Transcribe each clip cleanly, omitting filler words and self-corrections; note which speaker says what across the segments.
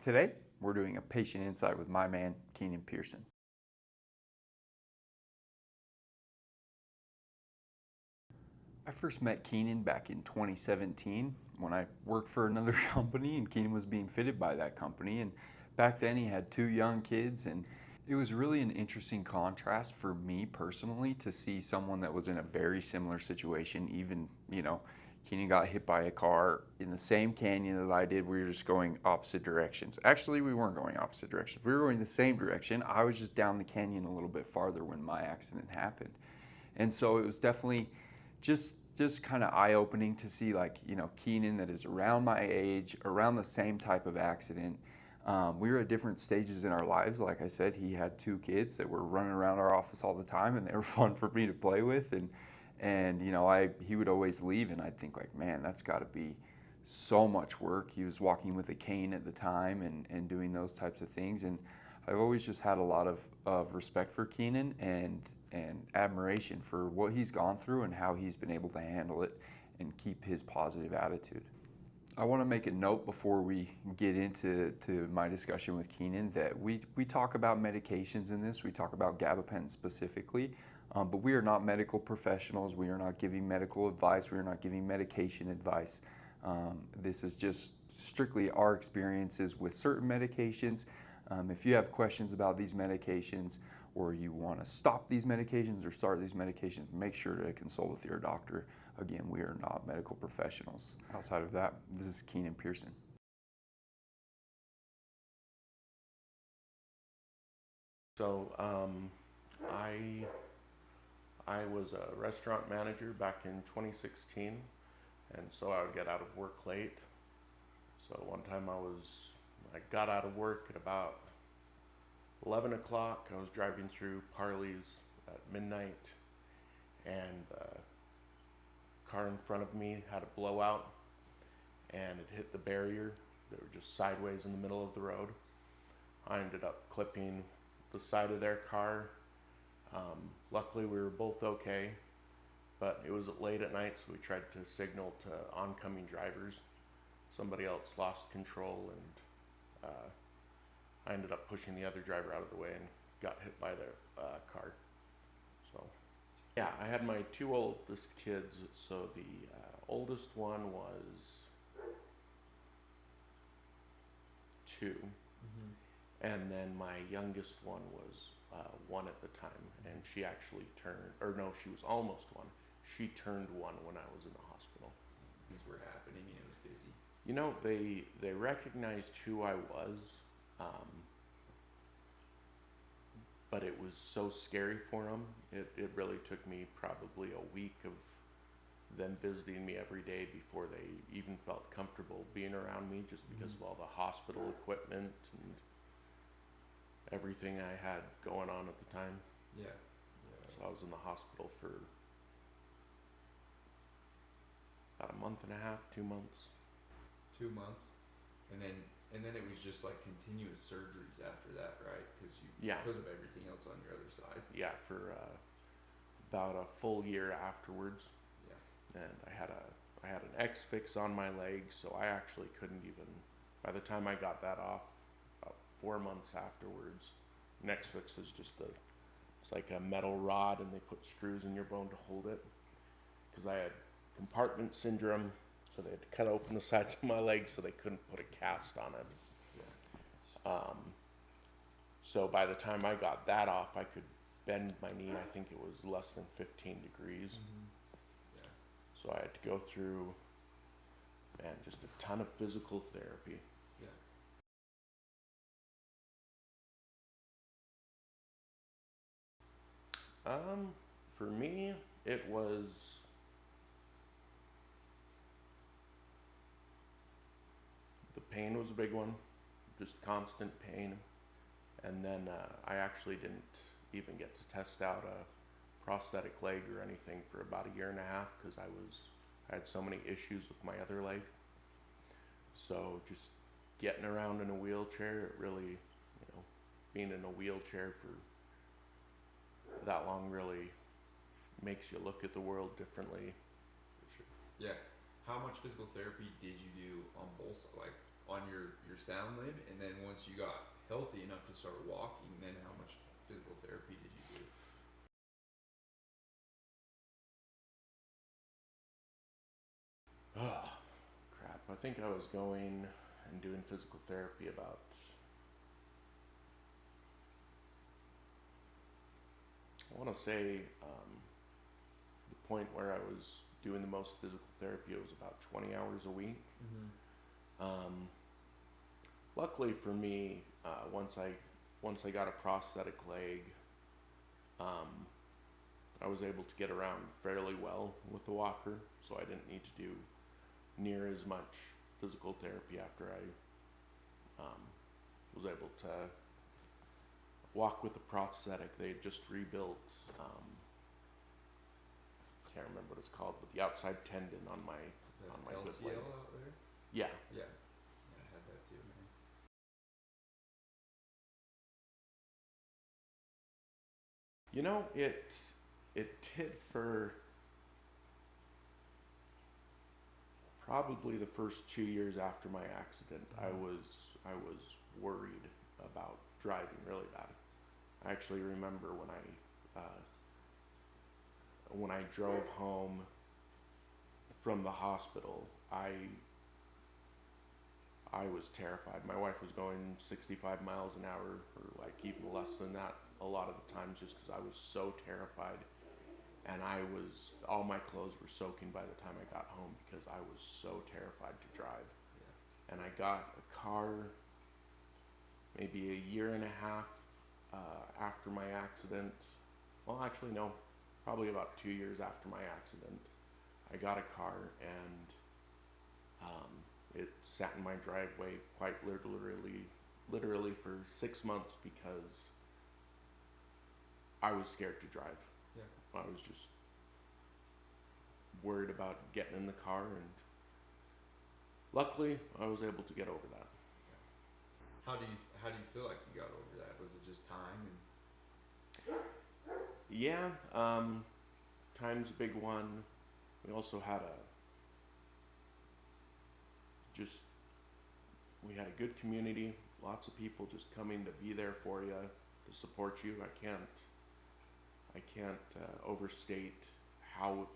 Speaker 1: Today, we're doing a patient insight with my man, Keenan Pearson. I first met Keenan back in 2017 when I worked for another company, and Keenan was being fitted by that company. And back then he had 2 young kids, and it was really an interesting contrast for me personally to see someone that was in a very similar situation. Even, Keenan got hit by a car in the same canyon that I did. We were just going opposite directions. Actually, we weren't going opposite directions. We were going the same direction. I was just down the canyon a little bit farther when my accident happened. And so it was definitely just kind of eye-opening to see, Keenan that is around my age, around the same type of accident. We were at different stages in our lives. Like I said, he had 2 kids that were running around our office all the time, and they were fun for me to play with. And he would always leave, and I'd think man, that's got to be so much work. He was walking with a cane at the time and doing those types of things. And I've always just had a lot of respect for Keenan and admiration for what he's gone through and how he's been able to handle it and keep his positive attitude. I want to make a note before we get into my discussion with Keenan that we talk about medications in this. We talk about gabapentin specifically, but we are not medical professionals. We are not giving medical advice. We are not giving medication advice. This is just strictly our experiences with certain medications. If you have questions about these medications, or you want to stop these medications or start these medications, make sure to consult with your doctor. Again, we are not medical professionals. Outside of that, this is Keenan Pearson.
Speaker 2: So I was a restaurant manager back in 2016, and so I would get out of work late. So one time I got out of work at about 11 o'clock. I was driving through Parley's at midnight, and the car in front of me had a blowout, and it hit the barrier. They were just sideways in the middle of the road. I ended up clipping the side of their car. Luckily, we were both okay, but it was late at night, so we tried to signal to oncoming drivers. Somebody else lost control, and I ended up pushing the other driver out of the way and got hit by their car. So, yeah, I had my 2 oldest kids. So the oldest one was 2, and then my youngest one was 1 at the time, and she actually she was almost 1. She turned 1 when I was in the hospital.
Speaker 1: Things were happening, and it was busy.
Speaker 2: They recognized who I was. But it was so scary for them. It really took me probably a week of them visiting me every day before they even felt comfortable being around me, just because of all the hospital equipment and everything I had going on at the time.
Speaker 1: Yeah.
Speaker 2: So I was in the hospital for about a month and a half, 2 months.
Speaker 1: 2 months, and then it was just continuous surgeries after that, right? Because of everything else on your other side.
Speaker 2: Yeah, for about a full year afterwards.
Speaker 1: Yeah.
Speaker 2: And I had an X-fix on my leg, so I actually couldn't even. By the time I got that off, about 4 months afterwards, an X-fix is just it's like a metal rod, and they put screws in your bone to hold it. Because I had compartment syndrome. So they had to cut open the sides of my legs so they couldn't put a cast on it. Yeah. So by the time I got that off, I could bend my knee. I think it was less than 15 degrees.
Speaker 1: Yeah.
Speaker 2: So I had to go through, just a ton of physical therapy.
Speaker 1: Yeah.
Speaker 2: For me, it was. The pain was a big one, just constant pain. And then I actually didn't even get to test out a prosthetic leg or anything for about a year and a half, because I had so many issues with my other leg. So just getting around in a wheelchair, it really, being in a wheelchair for that long really makes you look at the world differently.
Speaker 1: For sure. Yeah. How much physical therapy did you do on both, on your sound limb, and then once you got healthy enough to start walking, then how much physical therapy did you do?
Speaker 2: Oh, crap. I think I was going and doing physical therapy about, I want to say, the point where I was doing the most physical therapy, it was about 20 hours a week. Um, Luckily for me, once I got a prosthetic leg, I was able to get around fairly well with the walker, so I didn't need to do near as much physical therapy after I was able to walk with a prosthetic. They had just rebuilt, can't remember what it's called, but the outside tendon on my good
Speaker 1: LCL
Speaker 2: leg.
Speaker 1: out there?
Speaker 2: Yeah.
Speaker 1: Yeah. Yeah, I had that too, man.
Speaker 2: You know, it did for probably the first 2 years after my accident. I was worried about driving really bad. I actually remember when I drove home from the hospital, I was terrified. My wife was going 65 miles an hour, or like even less than that a lot of the times, just because I was so terrified. And all my clothes were soaking by the time I got home because I was so terrified to drive.
Speaker 1: Yeah.
Speaker 2: And I got a car maybe a year and a half after my accident. Well, actually, no, probably about 2 years after my accident. I got a car, and it sat in my driveway quite literally for 6 months because I was scared to drive.
Speaker 1: Yeah.
Speaker 2: I was just worried about getting in the car, and luckily I was able to get over that.
Speaker 1: How do you feel like you got over that? Was it just time and
Speaker 2: Yeah, time's a big one. We also had we had a good community, lots of people just coming to be there for you, to support you. I can't overstate how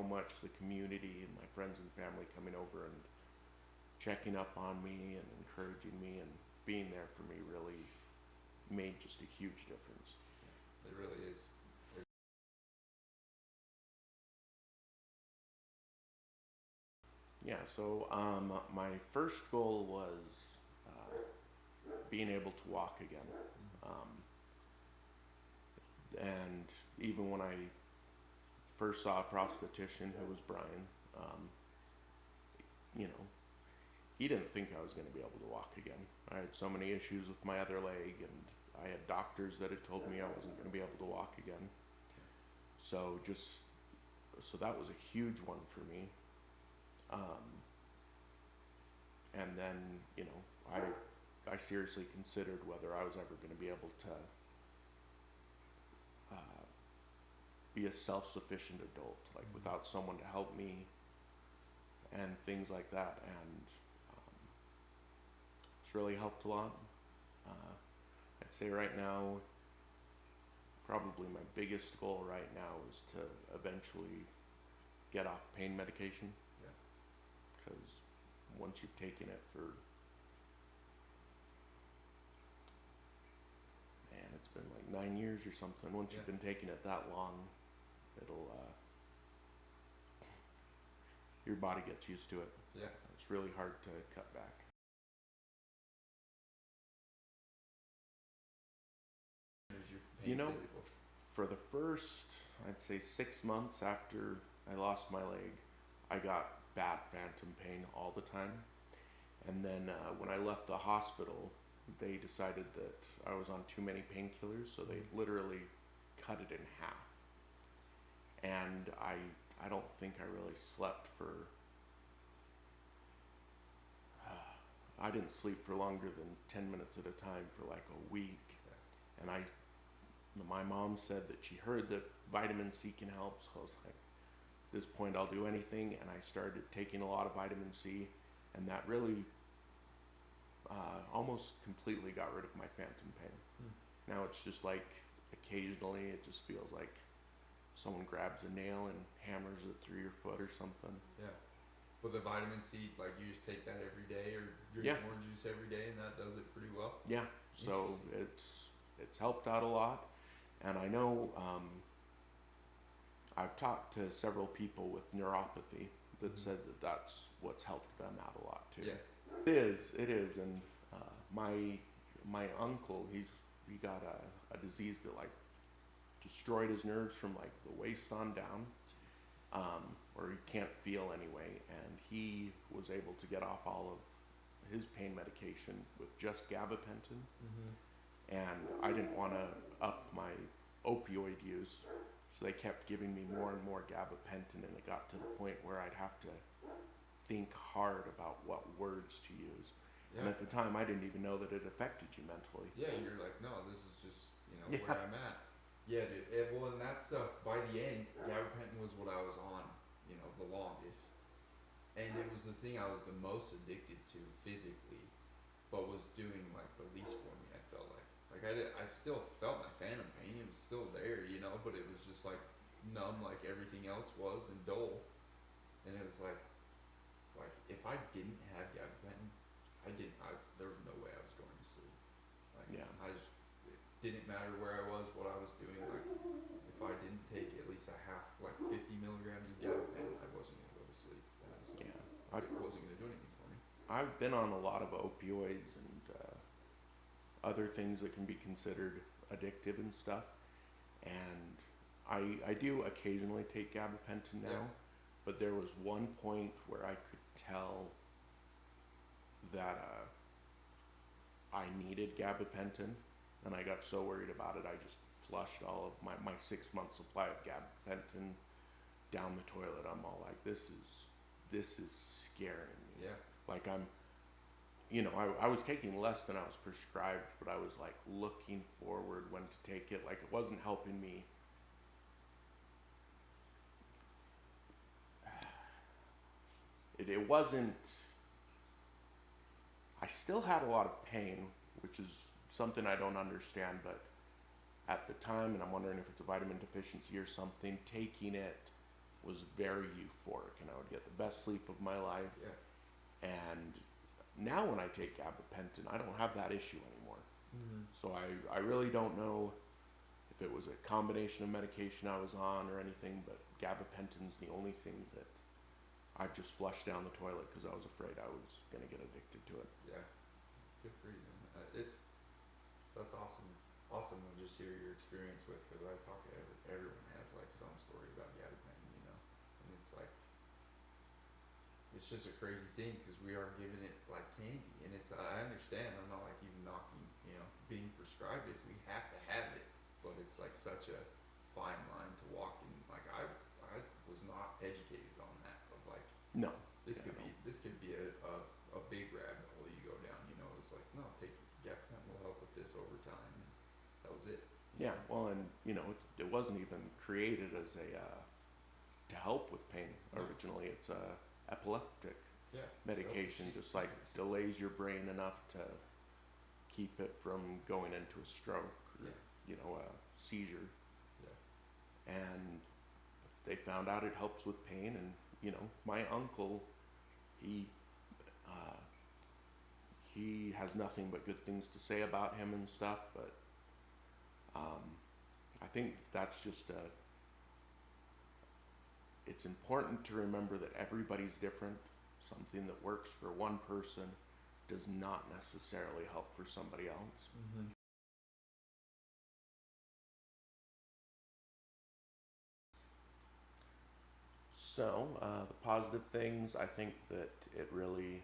Speaker 2: much the community and my friends and family coming over and checking up on me and encouraging me and being there for me really made just a huge difference.
Speaker 1: it really is?
Speaker 2: Yeah, so my first goal was being able to walk again. And even when I first saw a prosthetician, who was Brian, you know, he didn't think I was going to be able to walk again. I had so many issues with my other leg, and I had doctors that had told me I wasn't going to be able to walk again. So that was a huge one for me. And then, you know, I seriously considered whether I was ever going to be able to be a self-sufficient adult, like without someone to help me and things like that. And it's really helped a lot. I'd say right now, probably my biggest goal right now is to eventually get off pain medication.
Speaker 1: Yeah.
Speaker 2: Because once you've taken it for, man, it's been like 9 years or something. Once you've been taking it that long, it'll your body gets used to it.
Speaker 1: Yeah.
Speaker 2: It's really hard to cut back.
Speaker 1: Is your pain
Speaker 2: You know,
Speaker 1: physical?
Speaker 2: for the first, I'd say 6 months after I lost my leg, I got bad phantom pain all the time. And then when I left the hospital, they decided that I was on too many painkillers, so they literally cut it in half. And I don't think I really slept for, I didn't sleep for longer than 10 minutes at a time for like a week. And my mom said that she heard that vitamin C can help, so I was like, at this point I'll do anything. And I started taking a lot of vitamin C, and that really almost completely got rid of my phantom pain. Now it's just like occasionally it just feels like someone grabs a nail and hammers it through your foot or something.
Speaker 3: Yeah. But the vitamin C, like you just take that every day or drink
Speaker 2: Yeah.
Speaker 3: orange juice every day, and that does it pretty well.
Speaker 2: Yeah, so it's helped out a lot, and I know I've talked to several people with neuropathy that said that that's what's helped them out a lot too.
Speaker 3: Yeah.
Speaker 2: It is, and my uncle, he got a disease that like destroyed his nerves from like the waist on down, or he can't feel anyway, and he was able to get off all of his pain medication with just gabapentin, and I didn't want to up my opioid use, so they kept giving me more and more gabapentin, and it got to the point where I'd have to think hard about what words to use.
Speaker 3: Yeah.
Speaker 2: And at the time, I didn't even know that it affected you mentally.
Speaker 3: Yeah, you're like, no, this is just,
Speaker 2: Yeah.
Speaker 3: where I'm at. Yeah, dude. Well, and that stuff, by the end, gabapentin was what I was on, the longest. And it was the thing I was the most addicted to physically, but was doing, like, the least for me, I felt like. Like, I still felt my phantom pain. It was still there, but it was just, like, numb like everything else was and dull. And it was like, if I didn't have gabapentin, there was no way I was going to sleep. Like,
Speaker 2: Yeah.
Speaker 3: It didn't matter where I was, what I was doing. Like, if I didn't take at least a half, like 50 milligrams of gabapentin, I wasn't going to go to sleep. It wasn't going to do anything for me.
Speaker 2: I've been on a lot of opioids and other things that can be considered addictive and stuff, and I do occasionally take gabapentin now, but there was one point where I could tell that I needed gabapentin, and I got so worried about it I just flushed all of my 6-month supply of gabapentin down the toilet. I'm all like, this is scaring me.
Speaker 3: Yeah.
Speaker 2: Like I was taking less than I was prescribed, but I was like looking forward when to take it. Like it wasn't helping me. It wasn't. I still had a lot of pain, which is something I don't understand, but at the time, and I'm wondering if it's a vitamin deficiency or something, taking it was very euphoric, and I would get the best sleep of my life.
Speaker 3: Yeah.
Speaker 2: And now when I take gabapentin, I don't have that issue anymore. So I really don't know if it was a combination of medication I was on or anything, but gabapentin's the only thing that I've just flushed down the toilet because I was afraid I was going to get addicted to it.
Speaker 3: Yeah. Good for you, man. That's awesome. Awesome to just hear your experience with, because I talk to everyone has like some story about gabapentin, and it's like, it's just a crazy thing because we are giving it like candy, and I understand, I'm not like even knocking, being prescribed it, we have to have it, but it's like such a fine line to walk in. Like I was not educated on that, of like,
Speaker 2: No.
Speaker 3: this could be a big rabbit hole you go down, it's like, no, take gabapentin will help with this over time. That was it.
Speaker 2: Yeah, well, and it wasn't even created as a to help with pain originally. It's a epileptic medication, just like delays your brain enough to keep it from going into a stroke or a seizure.
Speaker 3: Yeah.
Speaker 2: And they found out it helps with pain, and my uncle, he has nothing but good things to say about him and stuff, but I think that's just it's important to remember that everybody's different. Something that works for one person does not necessarily help for somebody else. So the positive things, I think that it really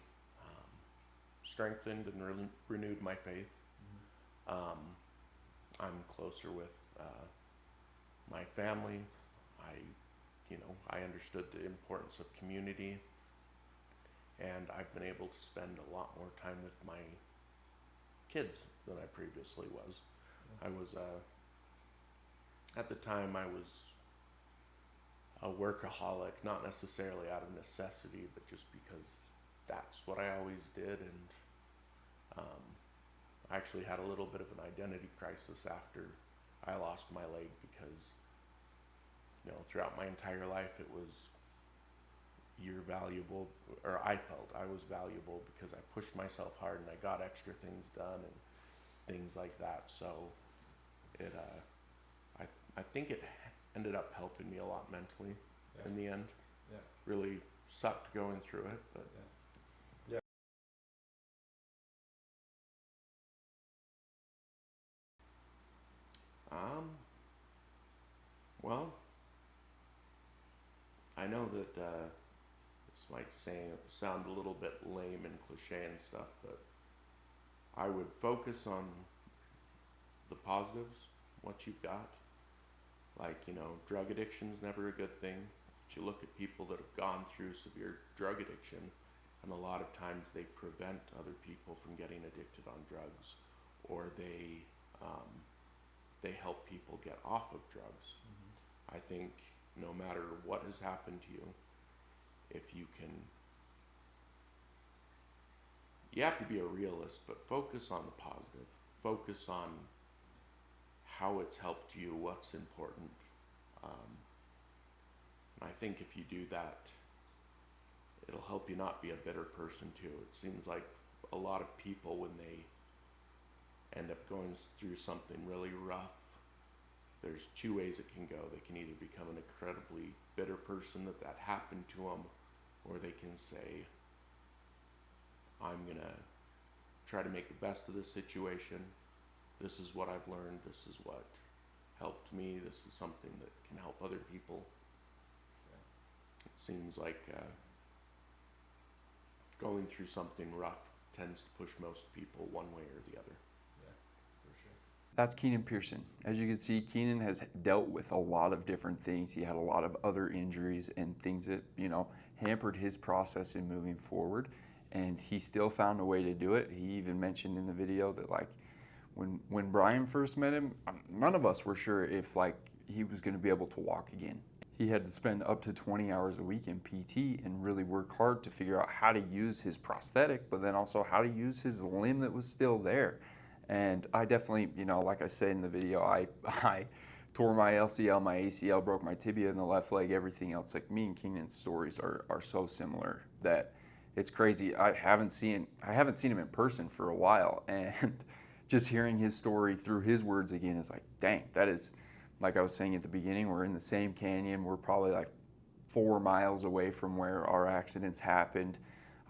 Speaker 2: strengthened and renewed my faith. I'm closer with my family. I understood the importance of community, and I've been able to spend a lot more time with my kids than I previously was. I was at the time I was a workaholic, not necessarily out of necessity, but just because that's what I always did, and actually had a little bit of an identity crisis after I lost my leg because, throughout my entire life it was, you're valuable, or I felt I was valuable because I pushed myself hard and I got extra things done and things like that. So I think it ended up helping me a lot mentally in the end.
Speaker 3: Yeah.
Speaker 2: Really sucked going through it, but
Speaker 3: Yeah.
Speaker 2: Well, I know that this might sound a little bit lame and cliche and stuff, but I would focus on the positives, what you've got. Like, drug addiction's never a good thing. But you look at people that have gone through severe drug addiction, and a lot of times they prevent other people from getting addicted on drugs, or they help people get off of drugs. I think no matter what has happened to you, if you can, you have to be a realist, but focus on the positive. Focus on how it's helped you, what's important. I think if you do that, it'll help you not be a bitter person too. It seems like a lot of people, when they end up going through something really rough, there's two ways it can go. They can either become an incredibly bitter person that happened to them, or they can say, I'm going to try to make the best of this situation. This is what I've learned. This is what helped me. This is something that can help other people. It seems like going through something rough tends to push most people one way or the other.
Speaker 1: That's Keenan Pearson. As you can see, Keenan has dealt with a lot of different things. He had a lot of other injuries and things that, hampered his process in moving forward. And he still found a way to do it. He even mentioned in the video that, like, when Brian first met him, none of us were sure if, like, he was going to be able to walk again. He had to spend up to 20 hours a week in PT and really work hard to figure out how to use his prosthetic, but then also how to use his limb that was still there. And I definitely, like I said in the video, I tore my LCL, my ACL, broke my tibia in the left leg, everything else. Like, me and Keenan's stories are so similar that it's crazy. I haven't seen him in person for a while, and just hearing his story through his words again is like, dang, that is, like I was saying at the beginning, we're in the same canyon. We're probably like 4 miles away from where our accidents happened.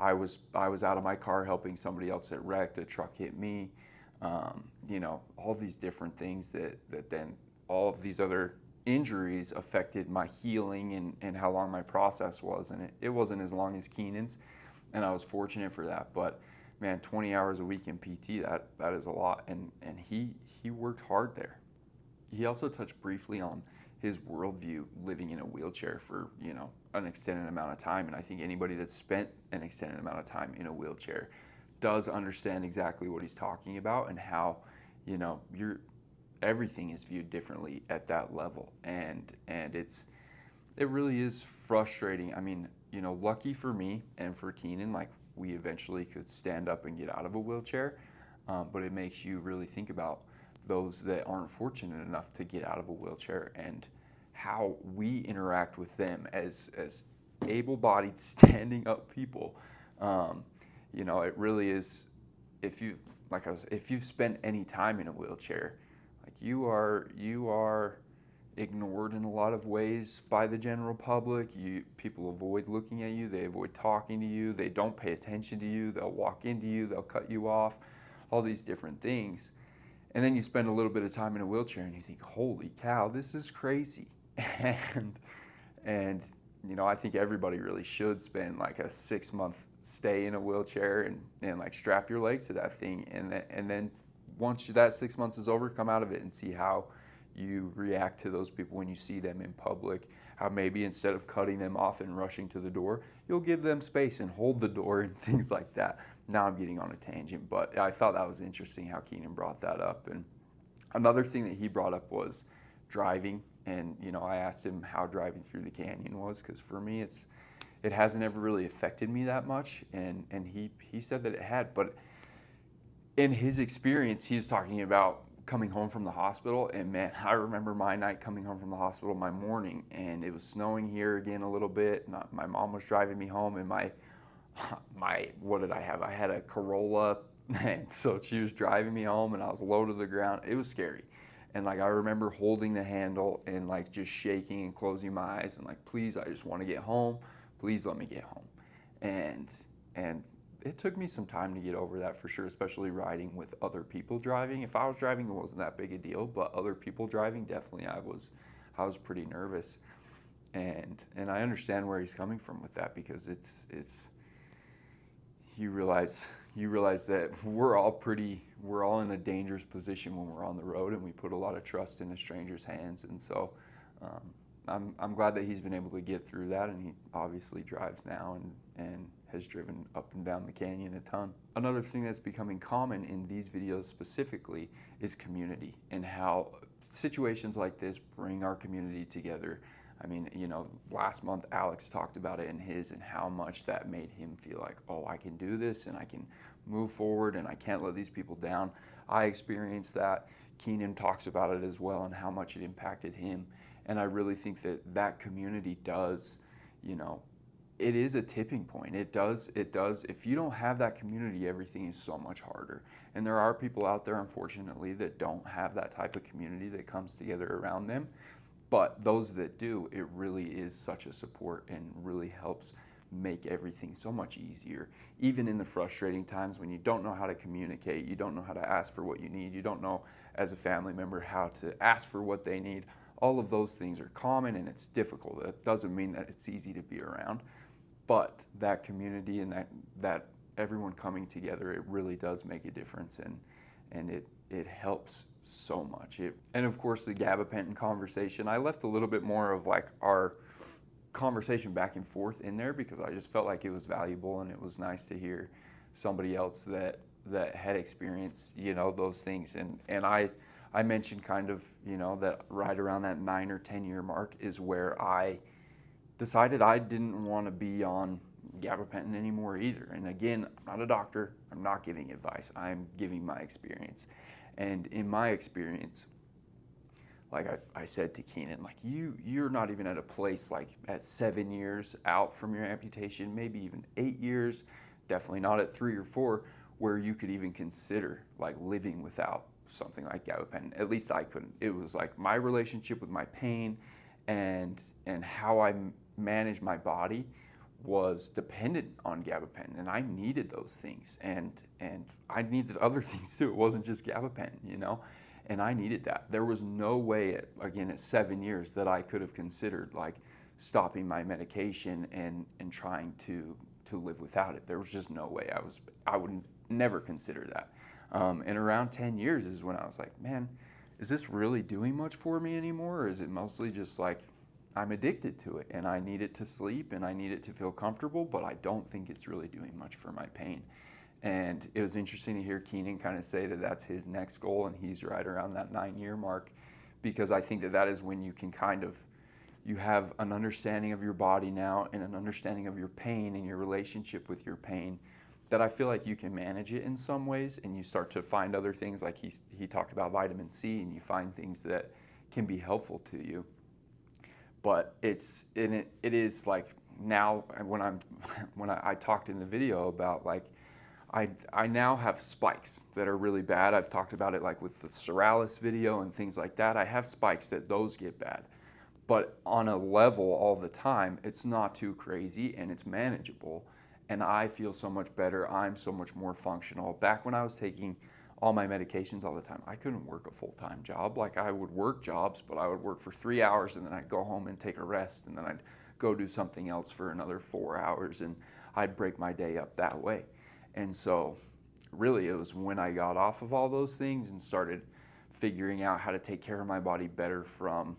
Speaker 1: I was out of my car helping somebody else that wrecked. A truck hit me. All these different things that then all of these other injuries affected my healing and how long my process was. And it wasn't as long as Keenan's, and I was fortunate for that. But man, 20 hours a week in PT, that is a lot. And he worked hard there. He also touched briefly on his worldview living in a wheelchair for, an extended amount of time. And I think anybody that's spent an extended amount of time in a wheelchair does understand exactly what he's talking about, and how, everything is viewed differently at that level. And it really is frustrating. I mean, lucky for me and for Keenan, like, we eventually could stand up and get out of a wheelchair. But it makes you really think about those that aren't fortunate enough to get out of a wheelchair and how we interact with them as able-bodied, standing up people. It really is, if you've spent any time in a wheelchair, like, you are ignored in a lot of ways by the general public. People avoid looking at you, they avoid talking to you, they don't pay attention to you, they'll walk into you, they'll cut you off, all these different things. And then you spend a little bit of time in a wheelchair and you think, holy cow, this is crazy. And I think everybody really should spend like a 6-month stay in a wheelchair and like strap your legs to that thing. And then once that 6 months is over, come out of it and see how you react to those people when you see them in public. How maybe instead of cutting them off and rushing to the door, you'll give them space and hold the door and things like that. Now I'm getting on a tangent, but I thought that was interesting how Keenan brought that up. And another thing that he brought up was driving. And, I asked him how driving through the canyon was, because for me, it hasn't ever really affected me that much. And he said that it had, but in his experience, he was talking about coming home from the hospital, and man, I remember my night coming home from the hospital, my morning, and it was snowing here again a little bit. And my mom was driving me home, and my what did I have? I had a Corolla, and so she was driving me home, and I was low to the ground. It was scary, and like I remember holding the handle and like just shaking and closing my eyes and like, please, I just want to get home. Please let me get home, and it took me some time to get over that for sure, especially riding with other people driving. If I was driving, it wasn't that big a deal, but other people driving, definitely I was pretty nervous. And I understand where he's coming from with that, because it's you realize that we're all in a dangerous position when we're on the road, and we put a lot of trust in a stranger's hands. And so I'm glad that he's been able to get through that, and he obviously drives now and has driven up and down the canyon a ton. Another thing that's becoming common in these videos specifically is community, and how situations like this bring our community together. I mean, last month Alex talked about it in his, and how much that made him feel like, oh, I can do this and I can move forward and I can't let these people down. I experienced that. Keenan talks about it as well, and how much it impacted him. And I really think that community does, it is a tipping point. It does. If you don't have that community, everything is so much harder. And there are people out there, unfortunately, that don't have that type of community that comes together around them. But those that do, it really is such a support, and really helps make everything so much easier. Even in the frustrating times when you don't know how to communicate, you don't know how to ask for what you need, you don't know as a family member how to ask for what they need. All of those things are common, and it's difficult. That doesn't mean that it's easy to be around. But that community and that everyone coming together, it really does make a difference, and it helps so much. And of course, the gabapentin conversation, I left a little bit more of like our conversation back and forth in there, because I just felt like it was valuable, and it was nice to hear somebody else that had experienced those things. And I mentioned kind of that right around that 9 or 10 year mark is where I decided I didn't want to be on gabapentin anymore either. And again, I'm not a doctor, I'm not giving advice, I'm giving my experience. And in my experience, like I said to Keenan, like you're not even at a place like at 7 years out from your amputation, maybe even 8 years, definitely not at 3 or 4, where you could even consider like living without something like gabapentin. At least I couldn't. It was like my relationship with my pain and how I manage my body was dependent on gabapentin, and I needed those things, and I needed other things too. It wasn't just gabapentin, and I needed that. There was no way at 7 years that I could have considered like stopping my medication and trying to live without it. There was just no way. I would never consider that. And around 10 years is when I was like, man, is this really doing much for me anymore? Or is it mostly just like I'm addicted to it, and I need it to sleep, and I need it to feel comfortable, but I don't think it's really doing much for my pain. And it was interesting to hear Keenan kind of say that that's his next goal, and he's right around that 9 year mark, because I think that is when you can you have an understanding of your body now, and an understanding of your pain and your relationship with your pain, that I feel like you can manage it in some ways, and you start to find other things, like he talked about vitamin C, and you find things that can be helpful to you. But it is like now when I talked in the video about like I now have spikes that are really bad. I've talked about it like with the psoriasis video and things like that. I have spikes that those get bad, but on a level all the time, it's not too crazy and it's manageable. And I feel so much better. I'm so much more functional. Back when I was taking all my medications all the time, I couldn't work a full-time job. Like I would work jobs, but I would work for 3 hours, and then I'd go home and take a rest, and then I'd go do something else for another 4 hours, and I'd break my day up that way. And so really it was when I got off of all those things and started figuring out how to take care of my body better from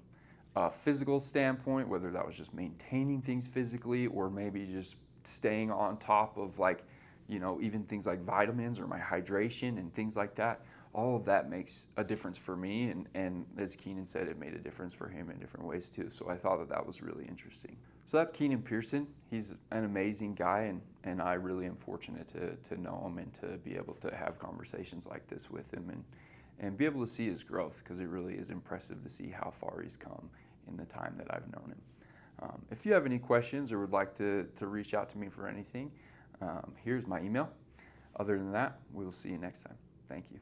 Speaker 1: a physical standpoint, whether that was just maintaining things physically or maybe just staying on top of like, even things like vitamins or my hydration and things like that. all of that makes a difference for me. And as Keenan said, it made a difference for him in different ways too. So I thought that that was really interesting. So that's Keenan Pearson. He's an amazing guy, and I really am fortunate to know him and to be able to have conversations like this with him and be able to see his growth, because it really is impressive to see how far he's come in the time that I've known him. If you have any questions or would like to reach out to me for anything, here's my email. Other than that, we will see you next time. Thank you.